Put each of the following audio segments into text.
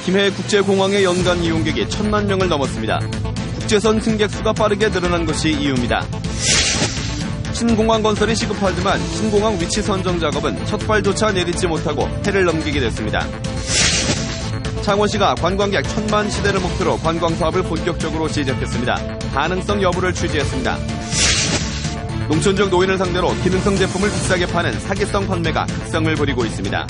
김해 국제공항의 연간 이용객이 1,000만 명을 넘었습니다. 국제선 승객 수가 빠르게 늘어난 것이 이유입니다. 신공항 건설이 시급하지만 신공항 위치 선정 작업은 첫 발조차 내딛지 못하고 해를 넘기게 됐습니다. 창원시가 관광객 1,000만 시대를 목표로 관광 사업을 본격적으로 시작했습니다. 가능성 여부를 취재했습니다. 농촌적 노인을 상대로 기능성 제품을 비싸게 파는 사기성 판매가 극성을 부리고 있습니다.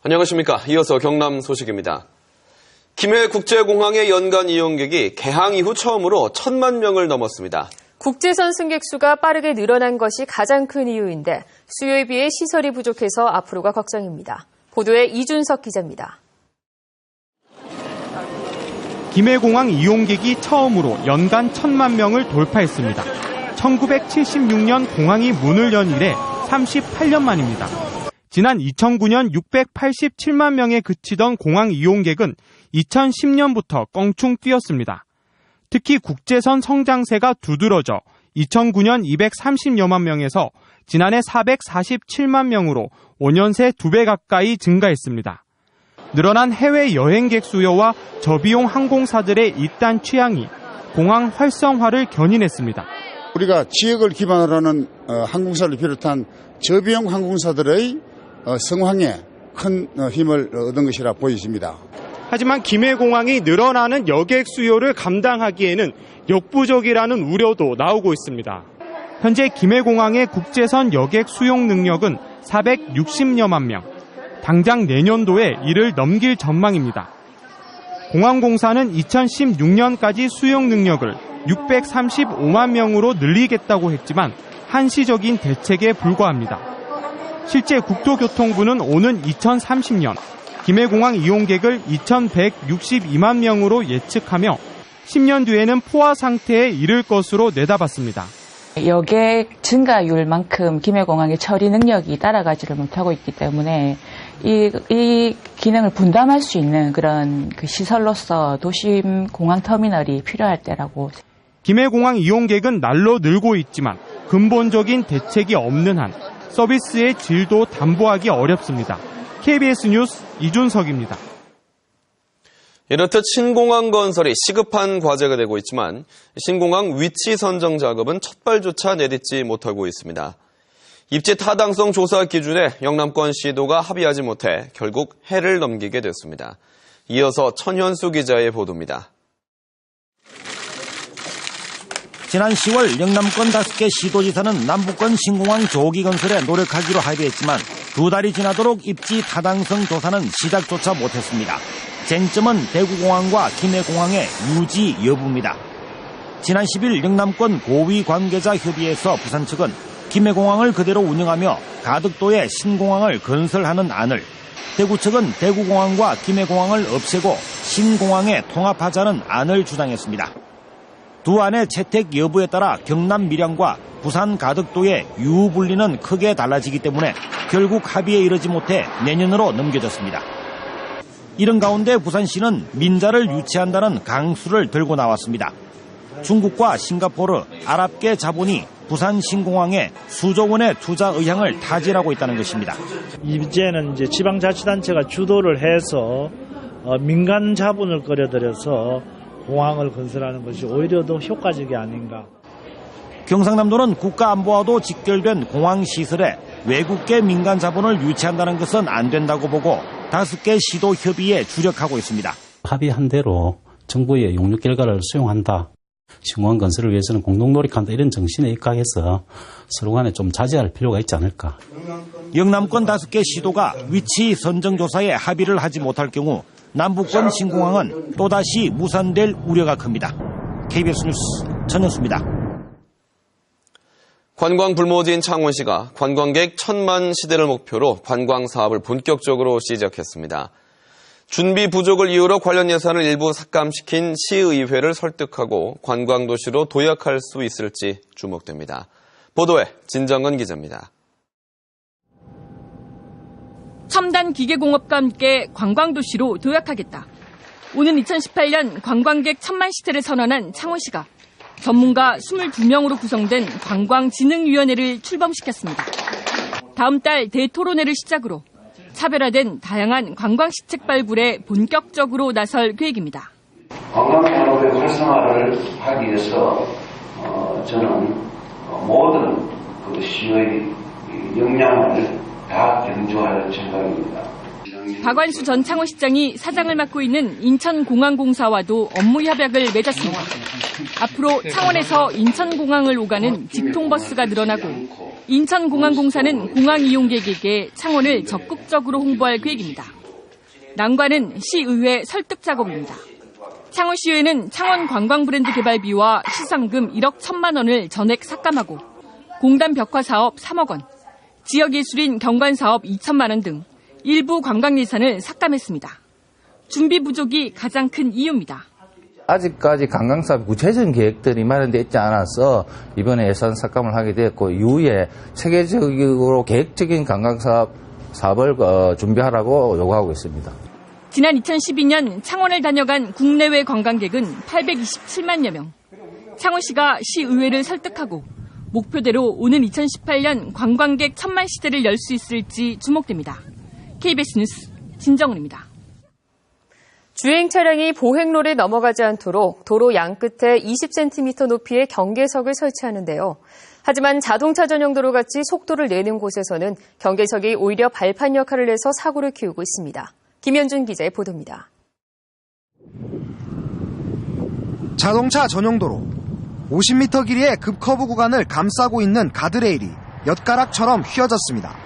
안녕하십니까. 이어서 경남 소식입니다. 김해 국제공항의 연간 이용객이 개항 이후 처음으로 1,000만 명을 넘었습니다. 국제선 승객 수가 빠르게 늘어난 것이 가장 큰 이유인데 수요에 비해 시설이 부족해서 앞으로가 걱정입니다. 보도에 이준석 기자입니다. 김해공항 이용객이 처음으로 연간 1,000만 명을 돌파했습니다. 1976년 공항이 문을 연 이래 38년 만입니다. 지난 2009년 687만 명에 그치던 공항 이용객은 2010년부터 껑충 뛰었습니다. 특히 국제선 성장세가 두드러져 2009년 230여만 명에서 지난해 447만 명으로 5년 새 2배 가까이 증가했습니다. 늘어난 해외 여행객 수요와 저비용 항공사들의 이딴 취향이 공항 활성화를 견인했습니다. 우리가 지역을 기반으로 하는 항공사를 비롯한 저비용 항공사들의 성황에 큰 힘을 얻은 것이라 보여집니다. 하지만 김해공항이 늘어나는 여객 수요를 감당하기에는 역부족이라는 우려도 나오고 있습니다. 현재 김해공항의 국제선 여객 수용 능력은 460여만 명. 당장 내년도에 이를 넘길 전망입니다. 공항공사는 2016년까지 수용 능력을 635만 명으로 늘리겠다고 했지만 한시적인 대책에 불과합니다. 실제 국토교통부는 오는 2030년 김해공항 이용객을 2,162만 명으로 예측하며 10년 뒤에는 포화 상태에 이를 것으로 내다봤습니다. 여객 증가율만큼 김해공항의 처리 능력이 따라가지를 못하고 있기 때문에 이 기능을 분담할 수 있는 그런 시설로서 도심 공항 터미널이 필요할 때라고. 김해공항 이용객은 날로 늘고 있지만 근본적인 대책이 없는 한 서비스의 질도 담보하기 어렵습니다. KBS 뉴스 이준석입니다. 이렇듯 신공항 건설이 시급한 과제가 되고 있지만 신공항 위치 선정 작업은 첫 발조차 내딛지 못하고 있습니다. 입지 타당성 조사 기준에 영남권 시도가 합의하지 못해 결국 해를 넘기게 됐습니다. 이어서 천현수 기자의 보도입니다. 지난 10월 영남권 5개 시도지사는 남북권 신공항 조기 건설에 노력하기로 합의했지만 2달이 지나도록 입지 타당성 조사는 시작조차 못했습니다. 쟁점은 대구공항과 김해공항의 유지 여부입니다. 지난 10일 영남권 고위 관계자 협의회에서 부산 측은 김해공항을 그대로 운영하며 가덕도에 신공항을 건설하는 안을, 대구 측은 대구공항과 김해공항을 없애고 신공항에 통합하자는 안을 주장했습니다. 두 안의 채택 여부에 따라 경남 밀양과 부산 가덕도의 유분리는 크게 달라지기 때문에 결국 합의에 이르지 못해 내년으로 넘겨졌습니다. 이런 가운데 부산시는 민자를 유치한다는 강수를 들고 나왔습니다. 중국과 싱가포르, 아랍계 자본이 부산 신공항에 수조 원의 투자 의향을 타질하고 있다는 것입니다. 이제는 이제 지방자치단체가 주도를 해서 민간 자본을 끌어들여서 공항을 건설하는 것이 오히려 더 효과적이 아닌가. 경상남도는 국가안보와도 직결된 공항시설에 외국계 민간 자본을 유치한다는 것은 안 된다고 보고 5개 시도 협의에 주력하고 있습니다. 합의한 대로 정부의 용역 결과를 수용한다. 신공항 건설을 위해서는 공동 노력한다. 이런 정신에 입각해서 서로 간에 좀 자제할 필요가 있지 않을까. 영남권 5개 시도가 위치 선정 조사에 합의를 하지 못할 경우 남북권 신공항은 또다시 무산될 우려가 큽니다. KBS 뉴스 전현수입니다. 관광 불모지인 창원시가 관광객 1,000만 시대를 목표로 관광 사업을 본격적으로 시작했습니다. 준비 부족을 이유로 관련 예산을 일부 삭감시킨 시의회를 설득하고 관광도시로 도약할 수 있을지 주목됩니다. 보도에 진정은 기자입니다. 첨단 기계공업과 함께 관광도시로 도약하겠다. 오는 2018년 관광객 1,000만 시대를 선언한 창원시가 전문가 22명으로 구성된 관광진흥위원회를 출범시켰습니다. 다음 달 대토론회를 시작으로 차별화된 다양한 관광시책 발굴에 본격적으로 나설 계획입니다. 관광산업의 활성화를 하기 위해서 저는 모든 그 시의 역량을 다 경주할 생각입니다. 박완수 전 창원시장이 사장을 맡고 있는 인천공항공사와도 업무 협약을 맺었습니다. 앞으로 창원에서 인천공항을 오가는 직통버스가 늘어나고 인천공항공사는 공항 이용객에게 창원을 적극적으로 홍보할 계획입니다. 난관은 시의회 설득 작업입니다. 창원시의회는 창원 관광브랜드 개발비와 시상금 1억 1천만 원을 전액 삭감하고 공단 벽화 사업 3억 원, 지역예술인 경관 사업 2천만 원 등 일부 관광 예산을 삭감했습니다. 준비 부족이 가장 큰 이유입니다. 아직까지 관광사업 구체적인 계획들이 마련되어 있지 않아서 이번에 예산 삭감을 하게 되었고 이후에 체계적으로 계획적인 관광사업을 준비하라고 요구하고 있습니다. 지난 2012년 창원을 다녀간 국내외 관광객은 827만여 명. 창원시가 시의회를 설득하고 목표대로 오는 2018년 관광객 1000만 시대를 열 수 있을지 주목됩니다. KBS 뉴스 진정은입니다. 주행 차량이 보행로를 넘어가지 않도록 도로 양끝에 20cm 높이의 경계석을 설치하는데요. 하지만 자동차 전용 도로같이 속도를 내는 곳에서는 경계석이 오히려 발판 역할을 해서 사고를 키우고 있습니다. 김현준 기자의 보도입니다. 자동차 전용 도로 50m 길이의 급커브 구간을 감싸고 있는 가드레일이 엿가락처럼 휘어졌습니다.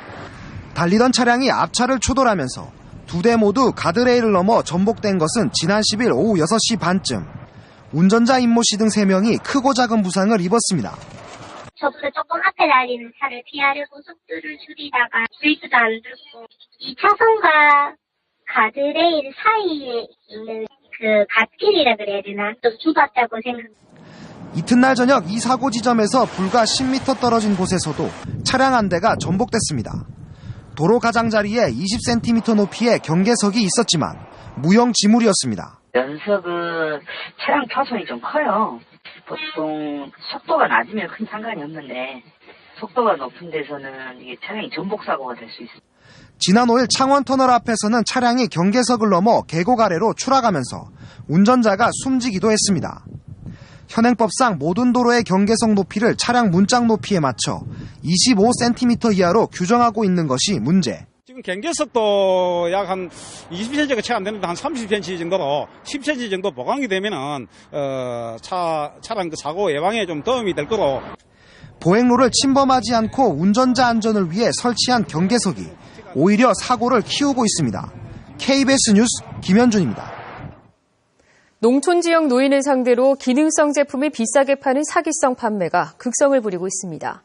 달리던 차량이 앞차를 추돌하면서 두 대 모두 가드레일을 넘어 전복된 것은 지난 10일 오후 6시 반쯤. 운전자 임모 씨 등 3명이 크고 작은 부상을 입었습니다. 저보다 조금 앞에 달리는 차를 피하려고 속도를 줄이다가 브레이크도 안 들고 2차선과 가드레일 사이에 있는 그 갓길이라 그래야 되나? 좀 좁았다고 생각합니다. 이튿날 저녁 이 사고 지점에서 불과 10m 떨어진 곳에서도 차량 한 대가 전복됐습니다. 도로 가장자리에 20cm 높이의 경계석이 있었지만 무용지물이었습니다. 연석은 차량 타선이 좀 커요. 보통 속도가 낮으면 큰 상관이 없는데 속도가 높은 데서는 이게 차량이 전복 사고가 될 수 있습니다. 지난 5일 창원터널 앞에서는 차량이 경계석을 넘어 계곡 아래로 추락하면서 운전자가 숨지기도 했습니다. 현행법상 모든 도로의 경계석 높이를 차량 문짝 높이에 맞춰 25cm 이하로 규정하고 있는 것이 문제. 지금 경계석도 약 한 20cm가 채 안 되는데 한 30cm 정도로 10cm 정도 보강이 되면은 차량 그 사고 예방에 좀 도움이 될 거로. 보행로를 침범하지 않고 운전자 안전을 위해 설치한 경계석이 오히려 사고를 키우고 있습니다. KBS 뉴스 김현준입니다. 농촌 지역 노인을 상대로 기능성 제품을 비싸게 파는 사기성 판매가 극성을 부리고 있습니다.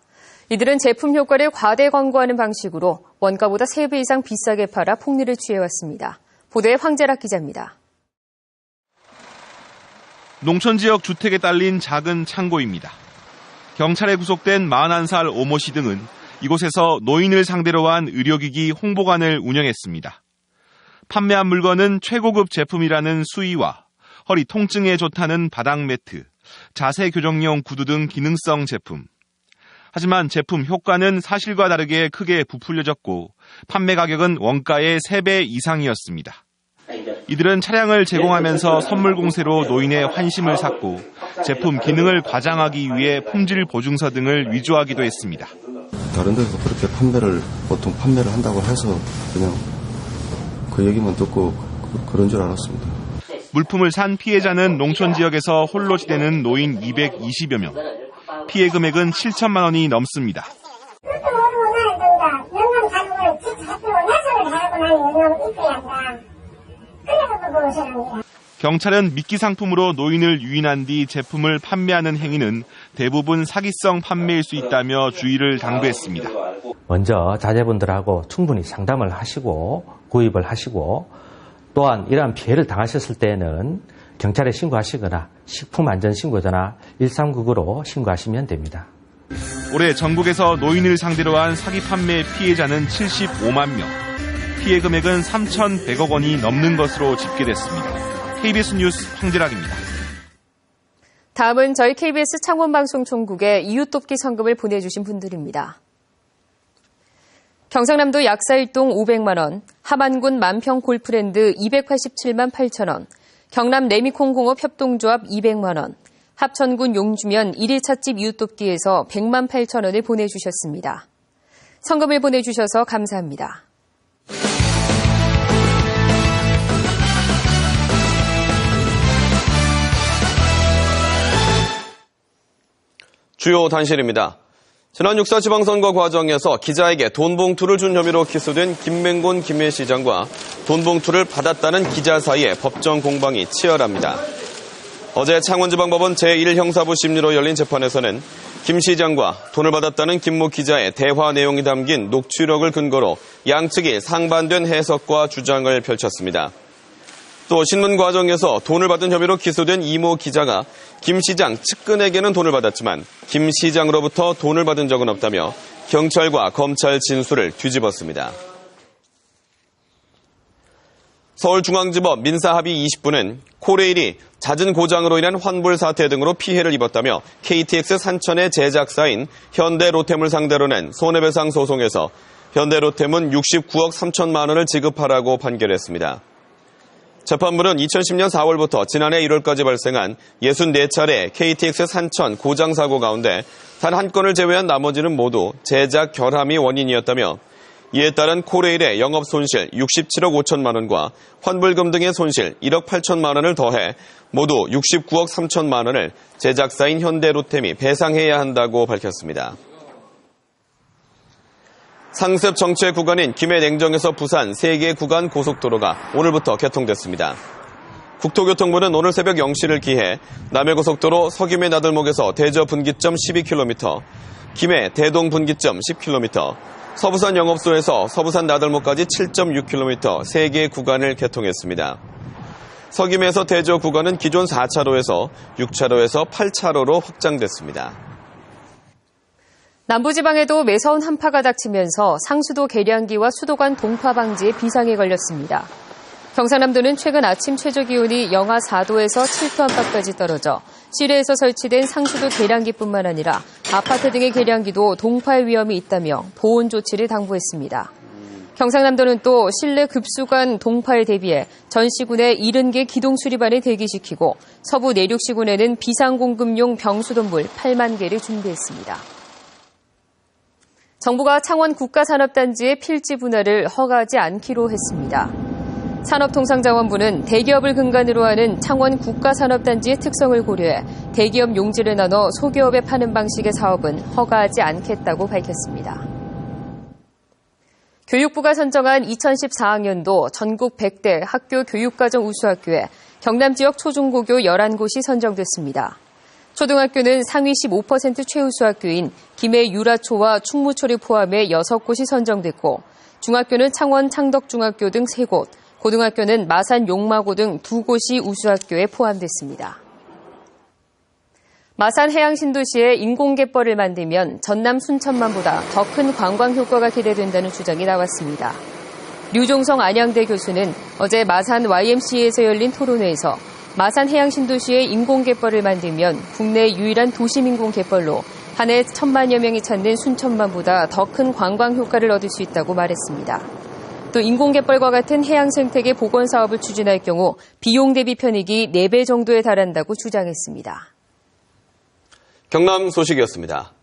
이들은 제품 효과를 과대 광고하는 방식으로 원가보다 3배 이상 비싸게 팔아 폭리를 취해왔습니다. 보도에 황재락 기자입니다. 농촌 지역 주택에 딸린 작은 창고입니다. 경찰에 구속된 41살 오모 씨 등은 이곳에서 노인을 상대로 한 의료기기 홍보관을 운영했습니다. 판매한 물건은 최고급 제품이라는 수의와 허리 통증에 좋다는 바닥 매트, 자세 교정용 구두 등 기능성 제품. 하지만 제품 효과는 사실과 다르게 크게 부풀려졌고 판매 가격은 원가의 3배 이상이었습니다. 이들은 차량을 제공하면서 선물 공세로 노인의 환심을 샀고 제품 기능을 과장하기 위해 품질 보증서 등을 위조하기도 했습니다. 다른 데서 그렇게 보통 판매를 한다고 해서 그냥 그 얘기만 듣고 그런 줄 알았습니다. 물품을 산 피해자는 농촌 지역에서 홀로 지내는 노인 220여 명. 피해 금액은 7천만 원이 넘습니다. 경찰은 미끼 상품으로 노인을 유인한 뒤 제품을 판매하는 행위는 대부분 사기성 판매일 수 있다며 주의를 당부했습니다. 먼저 자제분들하고 충분히 상담을 하시고 구입을 하시고 또한 이러한 피해를 당하셨을 때에는 경찰에 신고하시거나 식품안전신고전화 1399로 신고하시면 됩니다. 올해 전국에서 노인을 상대로 한 사기 판매 피해자는 75만 명. 피해 금액은 3,100억 원이 넘는 것으로 집계됐습니다. KBS 뉴스 황재락입니다. 다음은 저희 KBS 창원방송총국에 이웃돕기 성금을 보내주신 분들입니다. 경상남도 약사일동 500만 원, 함안군 만평 골프랜드 287만 8천 원, 경남 레미콩공업 협동조합 200만 원, 합천군 용주면 1일찻집 이웃돕기에서 100만 8천 원을 보내주셨습니다. 성금을 보내주셔서 감사합니다. 주요 단신입니다. 지난 6.4 지방선거 과정에서 기자에게 돈 봉투를 준 혐의로 기소된 김맹곤 김해시장과 돈 봉투를 받았다는 기자 사이에 법정 공방이 치열합니다. 어제 창원지방법원 제1형사부 심리로 열린 재판에서는 김 시장과 돈을 받았다는 김모 기자의 대화 내용이 담긴 녹취록을 근거로 양측이 상반된 해석과 주장을 펼쳤습니다. 또 신문 과정에서 돈을 받은 혐의로 기소된 이모 기자가 김 시장 측근에게는 돈을 받았지만 김 시장으로부터 돈을 받은 적은 없다며 경찰과 검찰 진술을 뒤집었습니다. 서울중앙지법 민사합의 20부는 코레일이 잦은 고장으로 인한 환불 사태 등으로 피해를 입었다며 KTX 산천의 제작사인 현대로템을 상대로 낸 손해배상 소송에서 현대로템은 69억 3천만 원을 지급하라고 판결했습니다. 재판부는 2010년 4월부터 지난해 1월까지 발생한 64차례 KTX 산천 고장 사고 가운데 단 한 건을 제외한 나머지는 모두 제작 결함이 원인이었다며 이에 따른 코레일의 영업 손실 67억 5천만 원과 환불금 등의 손실 1억 8천만 원을 더해 모두 69억 3천만 원을 제작사인 현대로템이 배상해야 한다고 밝혔습니다. 상습 정체 구간인 김해 냉정에서 부산 3개 구간 고속도로가 오늘부터 개통됐습니다. 국토교통부는 오늘 새벽 0시를 기해 남해고속도로 서김해 나들목에서 대저 분기점 12km, 김해 대동 분기점 10km, 서부산 영업소에서 서부산 나들목까지 7.6km 3개 구간을 개통했습니다. 서김해에서 대저 구간은 기존 4차로에서 6차로에서 8차로로 확장됐습니다. 남부지방에도 매서운 한파가 닥치면서 상수도 계량기와 수도관 동파 방지에 비상이 걸렸습니다. 경상남도는 최근 아침 최저기온이 영하 4도에서 7도 안팎까지 떨어져 실내에서 설치된 상수도 계량기뿐만 아니라 아파트 등의 계량기도 동파의 위험이 있다며 보온 조치를 당부했습니다. 경상남도는 또 실내 급수관 동파에 대비해 전 시군에 70개 기동 수리반을 대기시키고 서부 내륙 시군에는 비상공급용 병수돗물 8만 개를 준비했습니다. 정부가 창원 국가산업단지의 필지 분할을 허가하지 않기로 했습니다. 산업통상자원부는 대기업을 근간으로 하는 창원 국가산업단지의 특성을 고려해 대기업 용지를 나눠 소기업에 파는 방식의 사업은 허가하지 않겠다고 밝혔습니다. 교육부가 선정한 2014학년도 전국 100대 학교 교육과정 우수학교에 경남 지역 초중고교 11곳이 선정됐습니다. 초등학교는 상위 15% 최우수 학교인 김해 유라초와 충무초를 포함해 6곳이 선정됐고 중학교는 창원 창덕중학교 등 3곳, 고등학교는 마산 용마고 등 2곳이 우수학교에 포함됐습니다. 마산 해양신도시에 인공갯벌을 만들면 전남 순천만보다 더 큰 관광 효과가 기대된다는 주장이 나왔습니다. 류종성 안양대 교수는 어제 마산 YMCA에서 열린 토론회에서 마산 해양신도시에 인공갯벌을 만들면 국내 유일한 도심인공갯벌로 한 해 1,000만여 명이 찾는 순천만보다 더 큰 관광 효과를 얻을 수 있다고 말했습니다. 또 인공갯벌과 같은 해양생태계 복원 사업을 추진할 경우 비용 대비 편익이 4배 정도에 달한다고 주장했습니다. 경남 소식이었습니다.